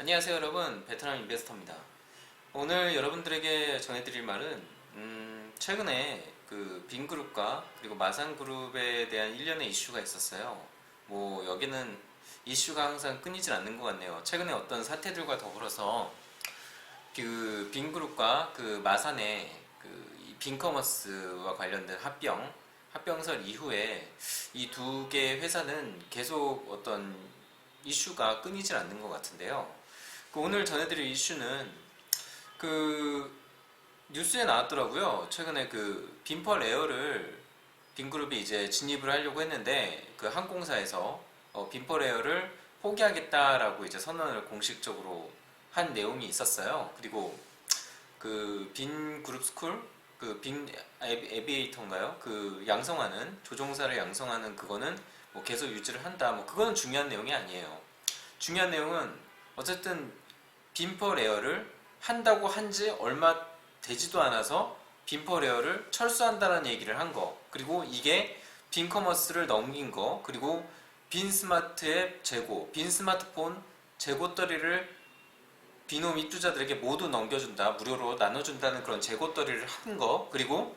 안녕하세요 여러분, 베트남 인베스터입니다. 오늘 여러분들에게 전해드릴 말은 최근에 그 빈그룹과 그리고 마산그룹에 대한 일련의 이슈가 있었어요. 뭐 여기는 이슈가 항상 끊이질 않는 것 같네요. 최근에 어떤 사태들과 더불어서 그 빈그룹과 그 마산의 그 빈커머스와 관련된 합병설 이후에 이 두 개 회사는 계속 어떤 이슈가 끊이질 않는 것 같은데요. 오늘 전해드릴 이슈는 그 뉴스에 나왔더라고요. 최근에 그 빈펄 에어를 빈그룹이 이제 진입을 하려고 했는데 그 항공사에서 빈펄 에어를 포기하겠다라고 이제 선언을 공식적으로 한 내용이 있었어요. 그리고 그 빈그룹 스쿨 그 빈 에비에이터인가요? 그 양성하는 조종사를 양성하는 그거는 뭐 계속 유지를 한다. 뭐 그거는 중요한 내용이 아니에요. 중요한 내용은 어쨌든 빈펄 에어를 한다고 한지 얼마 되지도 않아서 빈펄 에어를 철수한다는 얘기를 한 거, 그리고 이게 빈커머스를 넘긴 거, 그리고 빈스마트의 재고, 빈스마트폰 재고떨이를 비놈 입주자들에게 모두 넘겨준다, 무료로 나눠준다는 그런 재고떨이를 한 거, 그리고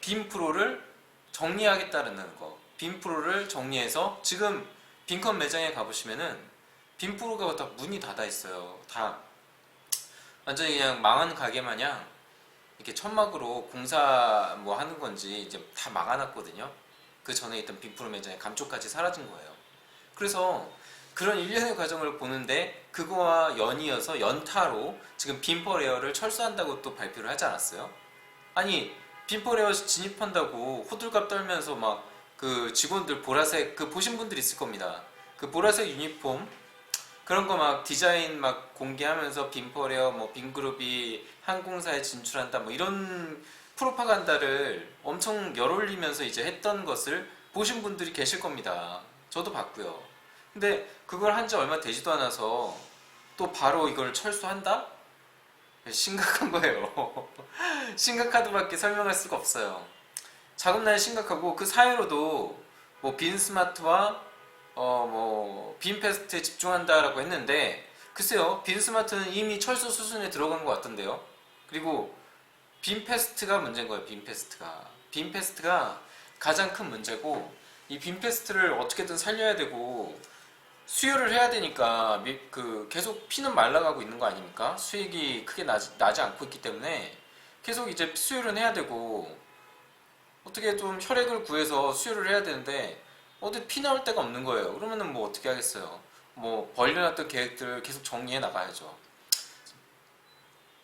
빈프로를 정리하겠다는 거, 빈프로를 정리해서 지금 빈컨 매장에 가보시면은 빈프로가 다 문이 닫아 있어요. 다 완전히 그냥 망한 가게 마냥 이렇게 천막으로 공사 뭐 하는 건지 이제 다 막아놨거든요. 그 전에 있던 빈프로 매장의 감쪽같이 사라진 거예요. 그래서 그런 일련의 과정을 보는데 그거와 연이어서 연타로 지금 빈펄 에어를 철수한다고 또 발표를 하지 않았어요? 아니 빈펄 에어 진입한다고 호들갑 떨면서 막 그 직원들 보라색 그 보신 분들 있을 겁니다. 그 보라색 유니폼 그런 거 막 디자인 막 공개하면서 빈펄 에어 뭐 빈그룹이 항공사에 진출한다 뭐 이런 프로파간다를 엄청 열올리면서 이제 했던 것을 보신 분들이 계실 겁니다. 저도 봤고요. 근데 그걸 한 지 얼마 되지도 않아서 또 바로 이걸 철수한다? 심각한 거예요. 심각하다밖에 설명할 수가 없어요. 자금난이 심각하고 그 사이로도 뭐 빈스마트와 뭐 빈페스트에 집중한다라고 했는데 글쎄요, 빈스마트는 이미 철수 수순에 들어간 것 같던데요. 그리고 빈페스트가 문제인 거예요. 빈페스트가 가장 큰 문제고, 이 빈페스트를 어떻게든 살려야 되고 수요를 해야 되니까 그 계속 피는 말라가고 있는 거 아닙니까? 수익이 크게 나지 않고 있기 때문에 계속 이제 수요를 해야 되고 어떻게 좀 혈액을 구해서 수요를 해야 되는데 어디 피 나올 데가 없는 거예요. 그러면은 뭐 어떻게 하겠어요? 뭐 벌려놨던 계획들을 계속 정리해 나가야죠.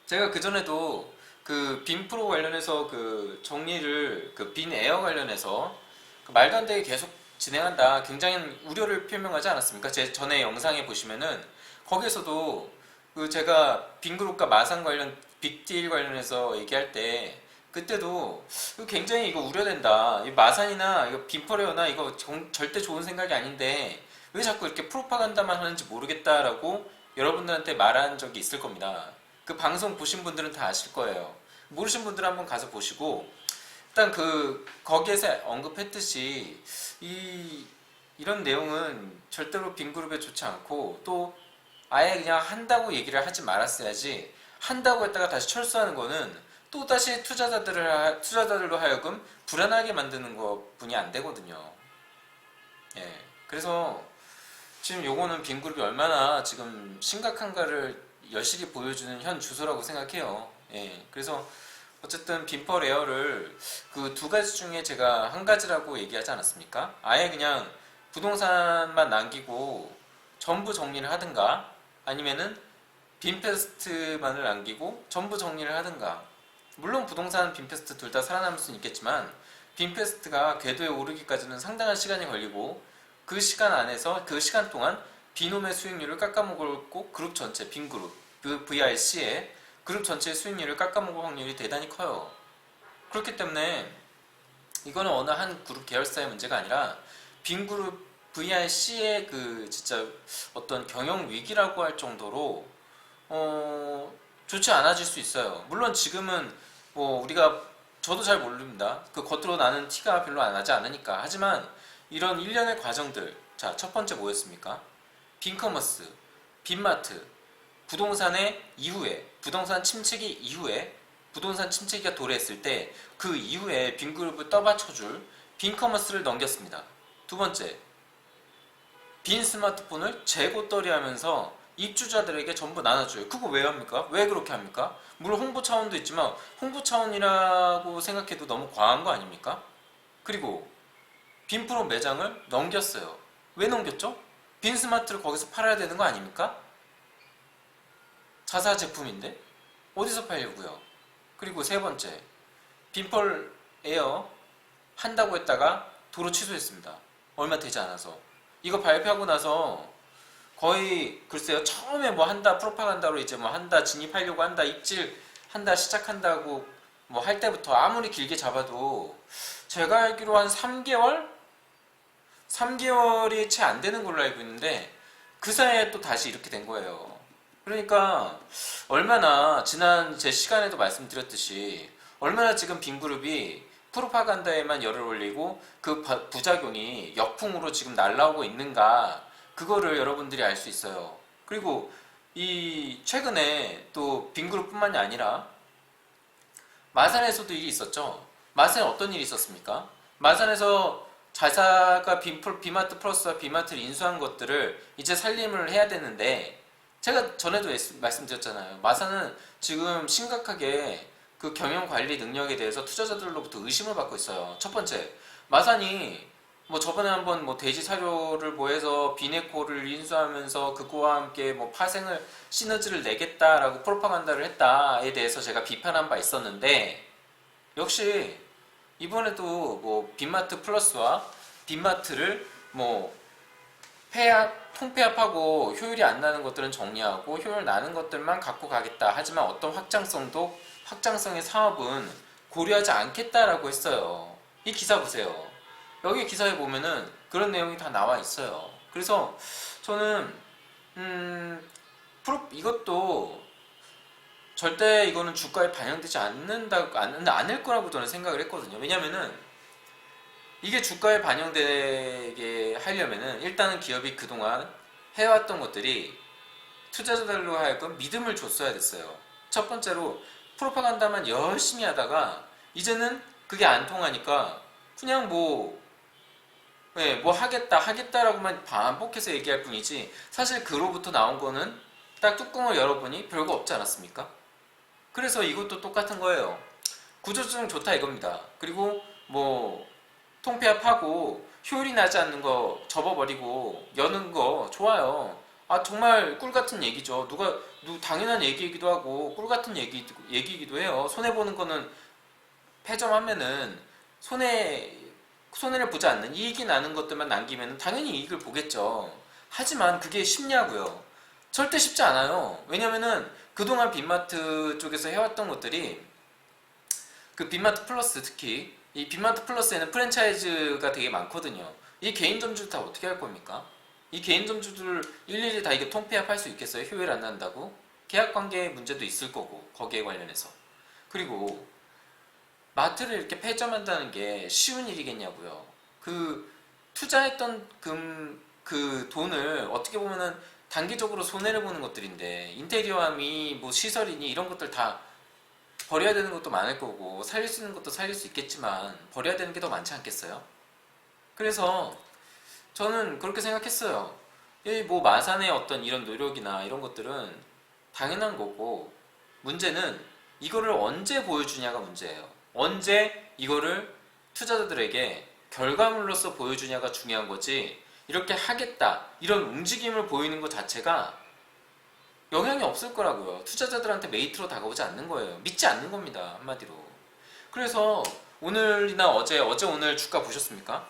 제가 그 전에도 그 빈프로 관련해서 그 정리를 그 빈 에어 관련해서 그 말도 안 되게 계속 진행한다, 굉장히 우려를 표명하지 않았습니까? 제 전에 영상에 보시면은 거기에서도 그 제가 빈그룹과 마산 관련 빅딜 관련해서 얘기할 때 그때도 굉장히 이거 우려된다. 이 마산이나 이거 빈퍼레어나 이거 절대 좋은 생각이 아닌데 왜 자꾸 이렇게 프로파간다만 하는지 모르겠다라고 여러분들한테 말한 적이 있을 겁니다. 그 방송 보신 분들은 다 아실 거예요. 모르신 분들은 한번 가서 보시고, 일단 그 거기에서 언급했듯이 이런 내용은 절대로 빈그룹에 좋지 않고, 또 아예 그냥 한다고 얘기를 하지 말았어야지, 한다고 했다가 다시 철수하는 거는 또 다시 투자자들로 하여금 불안하게 만드는 것뿐이 안 되거든요. 예. 그래서 지금 요거는 빈그룹이 얼마나 지금 심각한가를 여실히 보여주는 현 주소라고 생각해요. 예. 그래서 어쨌든 빈펄 에어를 그 두 가지 중에 제가 한 가지라고 얘기하지 않았습니까? 아예 그냥 부동산만 남기고 전부 정리를 하든가, 아니면은 빈페스트만을 남기고 전부 정리를 하든가. 물론 부동산 빈페스트 둘 다 살아남을 수는 있겠지만 빈페스트가 궤도에 오르기까지는 상당한 시간이 걸리고, 그 시간 안에서 그 시간 동안 비놈의 수익률을 깎아먹고 그룹 전체 빈그룹 그 VRC의 그룹 전체의 수익률을 깎아먹을 확률이 대단히 커요. 그렇기 때문에 이거는 어느 한 그룹 계열사의 문제가 아니라 빈그룹 VRC의 그 진짜 어떤 경영 위기라고 할 정도로 좋지 않아질 수 있어요. 물론 지금은 뭐 우리가 저도 잘 모릅니다. 그 겉으로 나는 티가 별로 안 나지 않으니까. 하지만 이런 일련의 과정들, 자, 첫 번째 뭐였습니까? 빈커머스, 빈마트, 부동산의 이후에, 부동산 침체기 이후에, 부동산 침체기가 도래했을 때 그 이후에 빈그룹을 떠받쳐줄 빈커머스를 넘겼습니다. 두 번째, 빈 스마트폰을 재고떨이 하면서 입주자들에게 전부 나눠줘요. 그거 왜 합니까? 왜 그렇게 합니까? 물론 홍보 차원도 있지만 홍보 차원이라고 생각해도 너무 과한 거 아닙니까? 그리고 빈프로 매장을 넘겼어요. 왜 넘겼죠? 빈 스마트를 거기서 팔아야 되는 거 아닙니까? 자사 제품인데 어디서 팔려고요? 그리고 세 번째, 빈펄 에어 한다고 했다가 도로 취소했습니다. 얼마 되지 않아서. 이거 발표하고 나서 거의 글쎄요, 처음에 뭐 한다 프로파간다로 이제 뭐 한다 진입하려고 한다 입질 한다 시작한다고 뭐 할 때부터 아무리 길게 잡아도 제가 알기로 한 3개월이 채 안 되는 걸로 알고 있는데 그 사이에 또 다시 이렇게 된 거예요. 그러니까 얼마나 지난 제 시간에도 말씀드렸듯이 얼마나 지금 빈그룹이 프로파간다에만 열을 올리고 그 부작용이 역풍으로 지금 날라오고 있는가, 그거를 여러분들이 알 수 있어요. 그리고 이 최근에 또 빈그룹뿐만이 아니라 마산에서도 일이 있었죠. 마산에 어떤 일이 있었습니까? 마산에서 자사가 비마트 플러스와 비마트를 인수한 것들을 이제 살림을 해야 되는데, 제가 전에도 말씀드렸잖아요. 마산은 지금 심각하게 그 경영 관리 능력에 대해서 투자자들로부터 의심을 받고 있어요. 첫 번째, 마산이 뭐 저번에 한번 뭐 대지 사료를 뭐 해서 비네코를 인수하면서 그거와 함께 뭐 파생을 시너지를 내겠다라고 프로파간다를 했다에 대해서 제가 비판한 바 있었는데, 역시 이번에도 뭐 빈마트 플러스와 빈마트를 뭐 통폐합하고 효율이 안 나는 것들은 정리하고 효율 나는 것들만 갖고 가겠다. 하지만 어떤 확장성의 사업은 고려하지 않겠다라고 했어요. 이 기사 보세요. 여기 기사에 보면은 그런 내용이 다 나와 있어요. 그래서 저는 이것도 절대 이거는 주가에 반영되지 않을 거라고 저는 생각을 했거든요. 왜냐면은 이게 주가에 반영되게 하려면은 일단은 기업이 그동안 해왔던 것들이 투자자들로 하여금 믿음을 줬어야 됐어요. 첫 번째로 프로파간다만 열심히 하다가 이제는 그게 안 통하니까 그냥 뭐 하겠다라고만 반복해서 얘기할 뿐이지, 사실 그로부터 나온 거는 딱 뚜껑을 열어보니 별거 없지 않았습니까? 그래서 이것도 똑같은 거예요. 구조조정 좋다 이겁니다. 그리고 뭐 통폐합하고 효율이 나지 않는 거 접어버리고 여는 거 좋아요. 아, 정말 꿀 같은 얘기죠. 당연한 얘기이기도 하고 꿀 같은 얘기이기도 해요. 손해 보는 거는 패점하면은 손해를 보지 않는, 이익이 나는 것들만 남기면 당연히 이익을 보겠죠. 하지만 그게 쉽냐고요? 절대 쉽지 않아요. 왜냐면은 그동안 빈마트 쪽에서 해왔던 것들이, 그 빈마트 플러스, 특히 이 빈마트 플러스에는 프랜차이즈가 되게 많거든요. 이 개인 점주들 다 어떻게 할 겁니까? 이 개인 점주들 일일이 다 이게 통폐합할 수 있겠어요? 효율 안 난다고? 계약관계 문제도 있을 거고, 거기에 관련해서. 그리고 마트를 이렇게 폐점한다는 게 쉬운 일이겠냐고요. 그 투자했던 그 돈을 어떻게 보면은 단기적으로 손해를 보는 것들인데, 인테리어함이 뭐 시설이니 이런 것들 다 버려야 되는 것도 많을 거고 살릴 수 있는 것도 살릴 수 있겠지만 버려야 되는 게 더 많지 않겠어요? 그래서 저는 그렇게 생각했어요. 이 뭐 마산의 어떤 이런 노력이나 이런 것들은 당연한 거고, 문제는 이거를 언제 보여주냐가 문제예요. 언제 이거를 투자자들에게 결과물로서 보여주냐가 중요한 거지, 이렇게 하겠다 이런 움직임을 보이는 것 자체가 영향이 없을 거라고요. 투자자들한테 메리트로 다가오지 않는 거예요. 믿지 않는 겁니다, 한마디로. 그래서 오늘이나 오늘 주가 보셨습니까?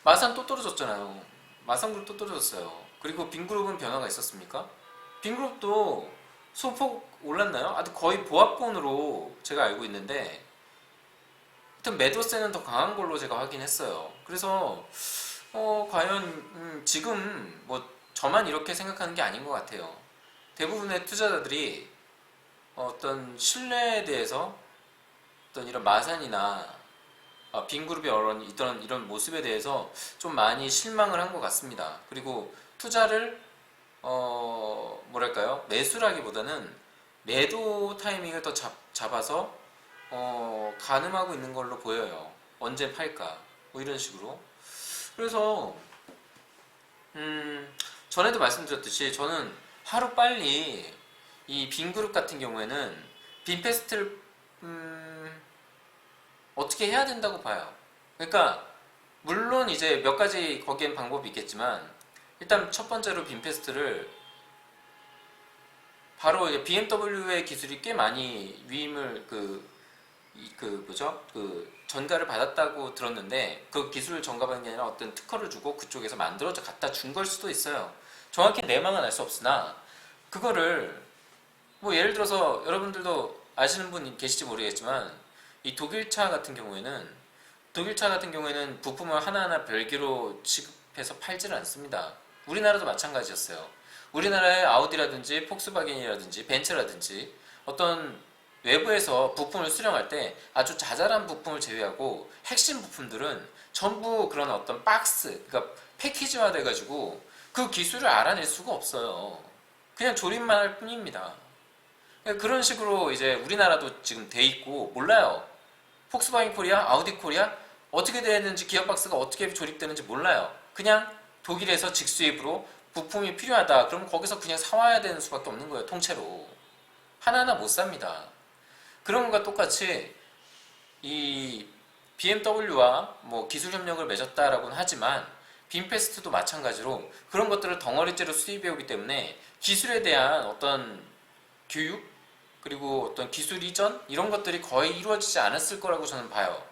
마산 또 떨어졌잖아요. 마산그룹 또 떨어졌어요. 그리고 빈그룹은 변화가 있었습니까? 빈그룹도 소폭 올랐나요? 거의 보합권으로 제가 알고 있는데, 하여튼 매도세는 더 강한 걸로 제가 확인했어요. 그래서 과연 지금 뭐 저만 이렇게 생각하는 게 아닌 것 같아요. 대부분의 투자자들이 어떤 신뢰에 대해서, 어떤 이런 마산이나 빈그룹의 이런 모습에 대해서 좀 많이 실망을 한 것 같습니다. 그리고 투자를 뭐랄까요? 매수라기보다는 매도 타이밍을 더 잡아서 가늠하고 있는 걸로 보여요. 언제 팔까? 뭐 이런 식으로. 그래서 전에도 말씀드렸듯이 저는 하루 빨리 이 빈그룹 같은 경우에는 빈페스트를 어떻게 해야 된다고 봐요. 그러니까 물론 이제 몇 가지 거기엔 방법이 있겠지만 일단 첫 번째로 빈페스트를 바로 이제 BMW의 기술이 꽤 많이 위임을 뭐죠? 전가를 받았다고 들었는데 그 기술을 전가받은 게 아니라 어떤 특허를 주고 그쪽에서 만들어져 갖다 준 걸 수도 있어요. 정확히 내막은 알 수 없으나 그거를 뭐 예를 들어서 여러분들도 아시는 분 계실지 모르겠지만 이 독일차 같은 경우에는 부품을 하나하나 별개로 취급해서 팔지를 않습니다. 우리나라도 마찬가지였어요. 우리나라의 아우디라든지 폭스바겐이라든지 벤츠라든지 어떤 외부에서 부품을 수령할 때 아주 자잘한 부품을 제외하고 핵심 부품들은 전부 그런 어떤 박스, 그러니까 패키지화 돼가지고 그 기술을 알아낼 수가 없어요. 그냥 조립만 할 뿐입니다. 그런 식으로 이제 우리나라도 지금 돼 있고 몰라요. 폭스바겐 코리아, 아우디 코리아 어떻게 되는지 기어박스가 어떻게 조립되는지 몰라요. 그냥 독일에서 직수입으로 부품이 필요하다. 그러면 거기서 그냥 사와야 되는 수밖에 없는 거예요. 통째로. 하나하나 못 삽니다. 그런 것과 똑같이 이 BMW와 뭐 기술 협력을 맺었다라고는 하지만 빈페스트도 마찬가지로 그런 것들을 덩어리째로 수입해 오기 때문에 기술에 대한 어떤 교육 그리고 어떤 기술 이전 이런 것들이 거의 이루어지지 않았을 거라고 저는 봐요.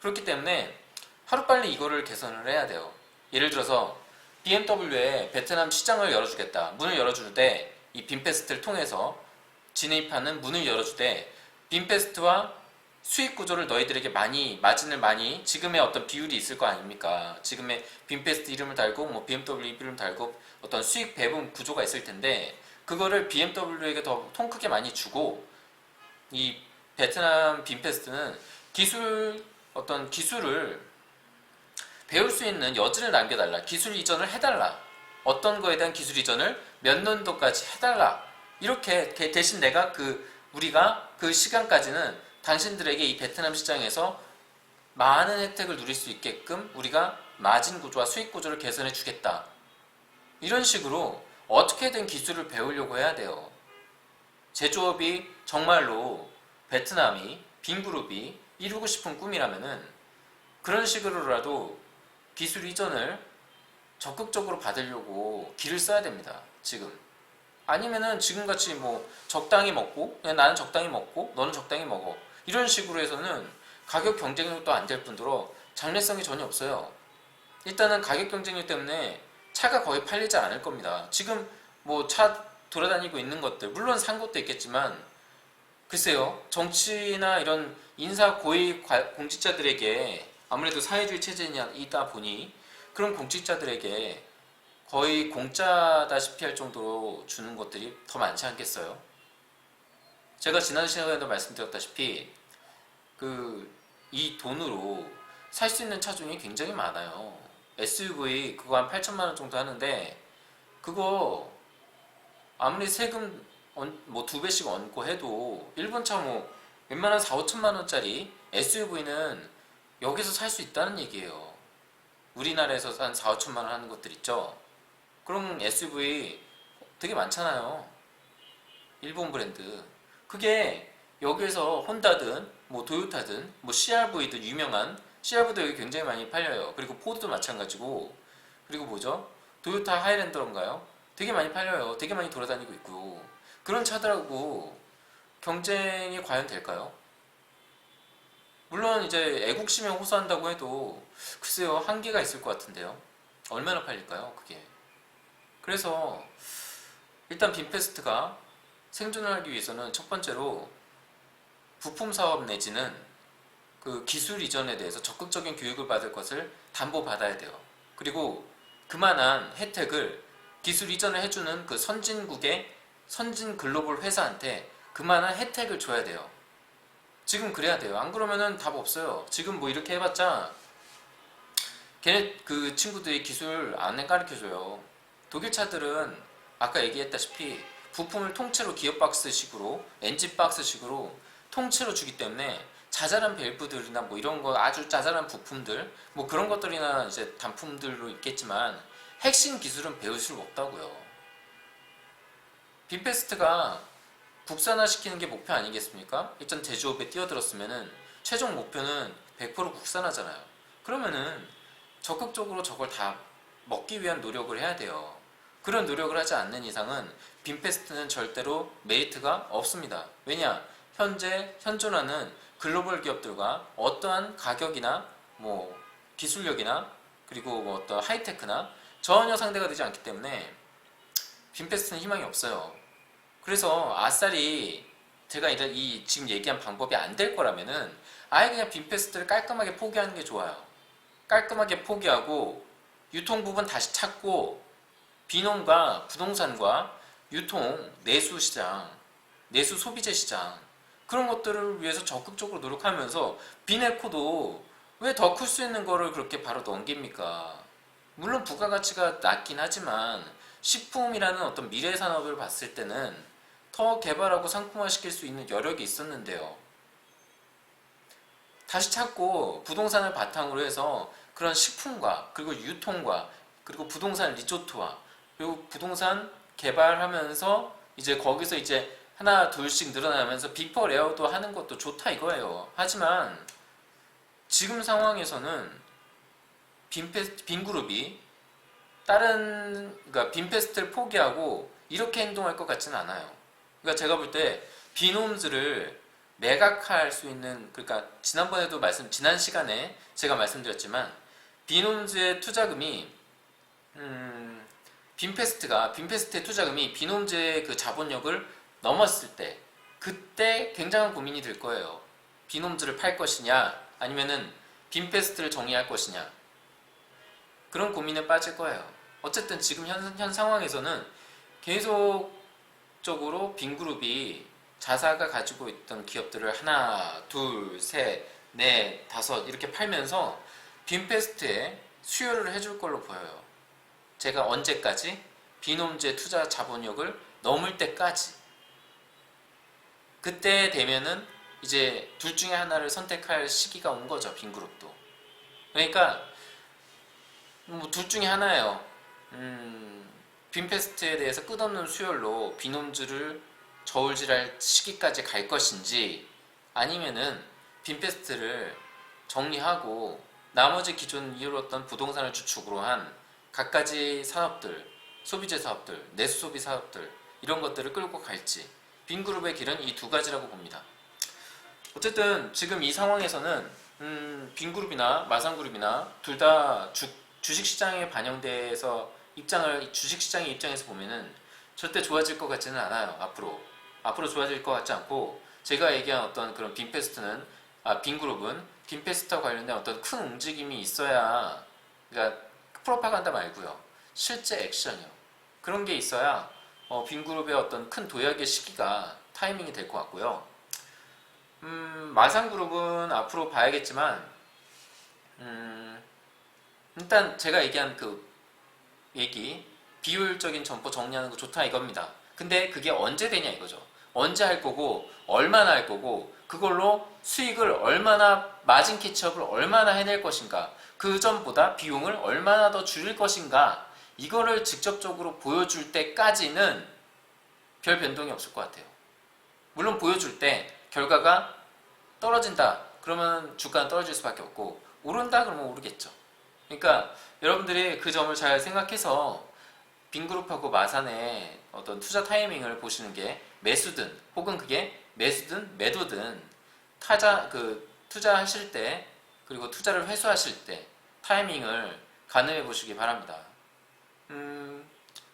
그렇기 때문에 하루빨리 이거를 개선을 해야 돼요. 예를 들어서 BMW에 베트남 시장을 열어주겠다. 문을 열어주되 이 빈페스트를 통해서 진입하는 문을 열어주되 빈페스트와 수익 구조를 너희들에게 많이 마진을 많이 지금의 어떤 비율이 있을 거 아닙니까? 지금의 빈페스트 이름을 달고 뭐 BMW 이름을 달고 어떤 수익 배분 구조가 있을 텐데 그거를 BMW에게 더 통 크게 많이 주고 이 베트남 빈페스트는 어떤 기술을 배울 수 있는 여지를 남겨달라. 기술 이전을 해달라. 어떤 거에 대한 기술 이전을 몇 년도까지 해달라. 이렇게 대신 우리가 그 시간까지는 당신들에게 이 베트남 시장에서 많은 혜택을 누릴 수 있게끔 우리가 마진 구조와 수익 구조를 개선해 주겠다. 이런 식으로 어떻게든 기술을 배우려고 해야 돼요. 제조업이 정말로 베트남이 빈그룹이 이루고 싶은 꿈이라면은 그런 식으로라도 기술 이전을 적극적으로 받으려고 길을 써야 됩니다. 지금. 아니면은 지금같이 뭐 적당히 먹고 그냥 나는 적당히 먹고 너는 적당히 먹어 이런 식으로 해서는 가격 경쟁력도 안 될 뿐더러 장래성이 전혀 없어요. 일단은 가격 경쟁력 때문에 차가 거의 팔리지 않을 겁니다. 지금 뭐 차 돌아다니고 있는 것들 물론 산 것도 있겠지만 글쎄요 정치나 이런 인사 고위 공직자들에게 아무래도 사회주의 체제이다 보니 그런 공직자들에게 거의 공짜다시피 할 정도로 주는 것들이 더 많지 않겠어요? 제가 지난 시간에도 말씀드렸다시피 이 돈으로 살 수 있는 차종이 굉장히 많아요. SUV 그거 한 8천만 원 정도 하는데 그거 아무리 세금 뭐 2배씩 얹고 해도 일본 차 뭐 웬만한 4, 5천만 원짜리 SUV는 여기서 살 수 있다는 얘기예요. 우리나라에서 한 4, 5천만 원 하는 것들 있죠. 그런 SUV 되게 많잖아요. 일본 브랜드. 그게 여기에서 혼다든 뭐 도요타든 뭐 CRV든 유명한 CRV도 여기 굉장히 많이 팔려요. 그리고 포드도 마찬가지고 그리고 뭐죠? 도요타 하이랜더인가요? 되게 많이 팔려요. 되게 많이 돌아다니고 있고 그런 차들하고 경쟁이 과연 될까요? 물론 이제 애국심에 호소한다고 해도 글쎄요 한계가 있을 것 같은데요. 얼마나 팔릴까요? 그게. 그래서 일단 빈페스트가 생존을 하기 위해서는 첫 번째로 부품 사업 내지는 그 기술 이전에 대해서 적극적인 교육을 받을 것을 담보받아야 돼요. 그리고 그만한 혜택을 기술 이전을 해주는 그 선진국의 선진 글로벌 회사한테 그만한 혜택을 줘야 돼요. 지금 그래야 돼요. 안 그러면은 답 없어요. 지금 뭐 이렇게 해봤자 걔네 그 친구들이 기술 안 가르쳐줘요. 독일 차들은 아까 얘기했다시피 부품을 통째로 기어박스식으로 엔진박스식으로 통째로 주기 때문에 자잘한 밸브들이나 뭐 이런 거 아주 자잘한 부품들 뭐 그런 것들이나 이제 단품들로 있겠지만 핵심 기술은 배울 수 없다고요. 빈페스트가 국산화시키는 게 목표 아니겠습니까? 일단 제조업에 뛰어들었으면은 최종 목표는 100% 국산화잖아요. 그러면은 적극적으로 저걸 다 먹기 위한 노력을 해야 돼요. 그런 노력을 하지 않는 이상은 빈페스트는 절대로 메리트가 없습니다. 왜냐? 현재 현존하는 글로벌 기업들과 어떠한 가격이나 뭐 기술력이나 그리고 뭐 어떤 하이테크나 전혀 상대가 되지 않기 때문에 빈페스트는 희망이 없어요. 그래서 아싸리 제가 이 지금 얘기한 방법이 안 될 거라면은 아예 그냥 빈페스트를 깔끔하게 포기하는 게 좋아요. 깔끔하게 포기하고 유통 부분 다시 찾고 비농과 부동산과 유통, 내수 시장, 내수 소비재 시장 그런 것들을 위해서 적극적으로 노력하면서 비네코도 왜 더 클 수 있는 거를 그렇게 바로 넘깁니까? 물론 부가가치가 낮긴 하지만 식품이라는 어떤 미래 산업을 봤을 때는 더 개발하고 상품화시킬 수 있는 여력이 있었는데요. 다시 찾고 부동산을 바탕으로 해서 그런 식품과 그리고 유통과 그리고 부동산 리조트와 그리고 부동산 개발하면서 이제 거기서 이제 하나 둘씩 늘어나면서 빅퍼 레어도 하는 것도 좋다 이거예요. 하지만 지금 상황에서는 빈그룹이 다른 그러니까 빈페스트를 포기하고 이렇게 행동할 것 같지는 않아요. 그러니까 제가 볼 때 빈홈즈를 매각할 수 있는 그러니까 지난번에도 지난 시간에 제가 말씀드렸지만 빈홈즈의 투자금이 빈페스트의 투자금이 빈홈즈의 그 자본력을 넘었을 때 그때 굉장한 고민이 될 거예요. 빈홈즈를 팔 것이냐 아니면은 빈페스트를 정리할 것이냐 그런 고민에 빠질 거예요. 어쨌든 지금 현 상황에서는 계속적으로 빈그룹이 자사가 가지고 있던 기업들을 하나, 둘, 셋, 넷, 다섯 이렇게 팔면서 빈페스트에 수요를 해줄 걸로 보여요. 제가 언제까지? 빈홈즈의 투자 자본력을 넘을 때까지. 그때 되면은 이제 둘 중에 하나를 선택할 시기가 온 거죠. 빈그룹도. 그러니까 뭐 둘 중에 하나예요. 빈페스트에 대해서 끝없는 수요로 빈홈즈를 저울질할 시기까지 갈 것인지 아니면은 빈페스트를 정리하고 나머지 기존 이어왔던 부동산을 주축으로 한 갖가지 산업들, 소비재 사업들, 내수 소비 사업들 이런 것들을 끌고 갈지 빈그룹의 길은 이 두 가지라고 봅니다. 어쨌든 지금 이 상황에서는 빈그룹이나 마산그룹이나 둘 다 주식시장에 반영돼서 주식시장의 입장에서 보면은 절대 좋아질 것 같지는 않아요. 앞으로 좋아질 것 같지 않고 제가 얘기한 어떤 그런 빈그룹은 빈페스트와 관련된 어떤 큰 움직임이 있어야 그러니까 프로파간다 말고요. 실제 액션이요. 그런 게 있어야 빈그룹의 어떤 큰 도약의 시기가 타이밍이 될 것 같고요. 마산그룹은 앞으로 봐야겠지만 일단 제가 얘기한 그 얘기 비효율적인 점포 정리하는 거 좋다 이겁니다. 근데 그게 언제 되냐 이거죠. 언제 할 거고 얼마나 할 거고 그걸로 수익을 얼마나 마진 캐치업을 얼마나 해낼 것인가 그 전보다 비용을 얼마나 더 줄일 것인가 이거를 직접적으로 보여줄 때까지는 별 변동이 없을 것 같아요. 물론 보여줄 때 결과가 떨어진다 그러면 주가는 떨어질 수밖에 없고 오른다 그러면 오르겠죠. 그러니까 여러분들이 그 점을 잘 생각해서 빈그룹하고 마산의 어떤 투자 타이밍을 보시는 게 매수든 혹은 그게 매수든 매도든 투자하실 때 그리고 투자를 회수하실 때 타이밍을 가늠해 보시기 바랍니다.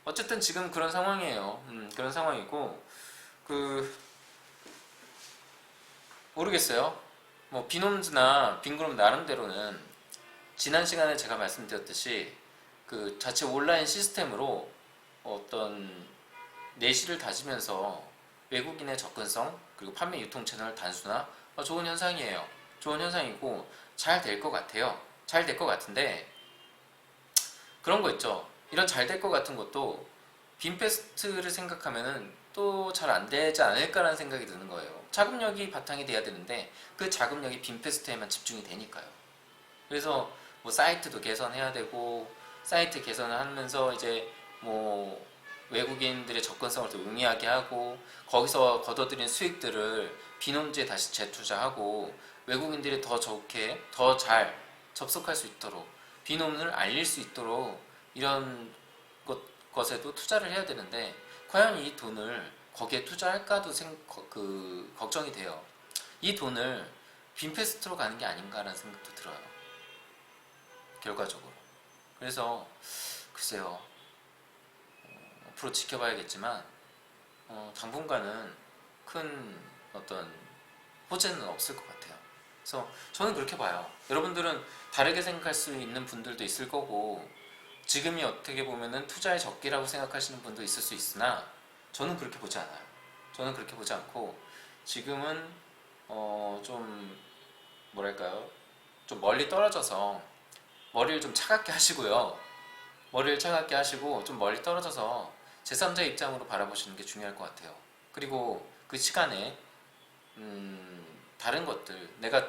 어쨌든 지금 그런 상황이에요. 그런 상황이고 모르겠어요. 뭐 빈홈즈나 빈그룹 나름대로는 지난 시간에 제가 말씀드렸듯이 그 자체 온라인 시스템으로 어떤 내실을 다지면서 외국인의 접근성 그리고 판매 유통 채널 단순화 좋은 현상이에요. 좋은 현상이고 잘 될 것 같아요. 잘 될 것 같은데 그런 거 있죠. 이런 잘 될 것 같은 것도 빈페스트를 생각하면은 또 잘 안 되지 않을까라는 생각이 드는 거예요. 자금력이 바탕이 돼야 되는데 그 자금력이 빈페스트에만 집중이 되니까요. 그래서 뭐 사이트도 개선해야 되고, 사이트 개선을 하면서 이제 뭐 외국인들의 접근성을 더 용이하게 하고, 거기서 거둬들인 수익들을 비농지에 다시 재투자하고, 외국인들이 더 좋게 더 잘 접속할 수 있도록, 비농을 알릴 수 있도록 이런 것에도 투자를 해야 되는데, 과연 이 돈을 거기에 투자할까도 걱정이 돼요. 이 돈을 빈페스트로 가는 게 아닌가라는 생각도 들어요. 결과적으로. 그래서 글쎄요. 앞으로 지켜봐야겠지만 당분간은 큰 어떤 호재는 없을 것 같아요. 그래서 저는 그렇게 봐요. 여러분들은 다르게 생각할 수 있는 분들도 있을 거고, 지금이 어떻게 보면은 투자의 적기라고 생각하시는 분도 있을 수 있으나, 저는 그렇게 보지 않아요. 저는 그렇게 보지 않고, 지금은 좀 뭐랄까요, 좀 멀리 떨어져서 머리를 좀 차갑게 하시고요. 머리를 차갑게 하시고 좀 멀리 떨어져서 제3자 입장으로 바라보시는 게 중요할 것 같아요. 그리고 그 시간에 다른 것들, 내가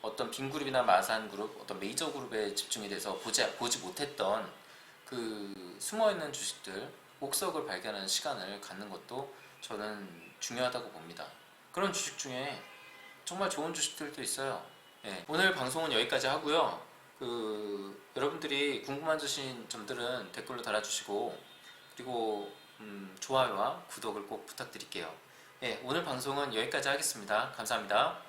어떤 빈그룹이나 마산그룹, 어떤 메이저 그룹에 집중이 돼서 보지 못했던 그 숨어있는 주식들, 옥석을 발견하는 시간을 갖는 것도 저는 중요하다고 봅니다. 그런 주식 중에 정말 좋은 주식들도 있어요. 예, 오늘 방송은 여기까지 하고요. 여러분들이 궁금하신 점들은 댓글로 달아주시고, 그리고 좋아요와 구독을 꼭 부탁드릴게요. 예, 오늘 방송은 여기까지 하겠습니다. 감사합니다.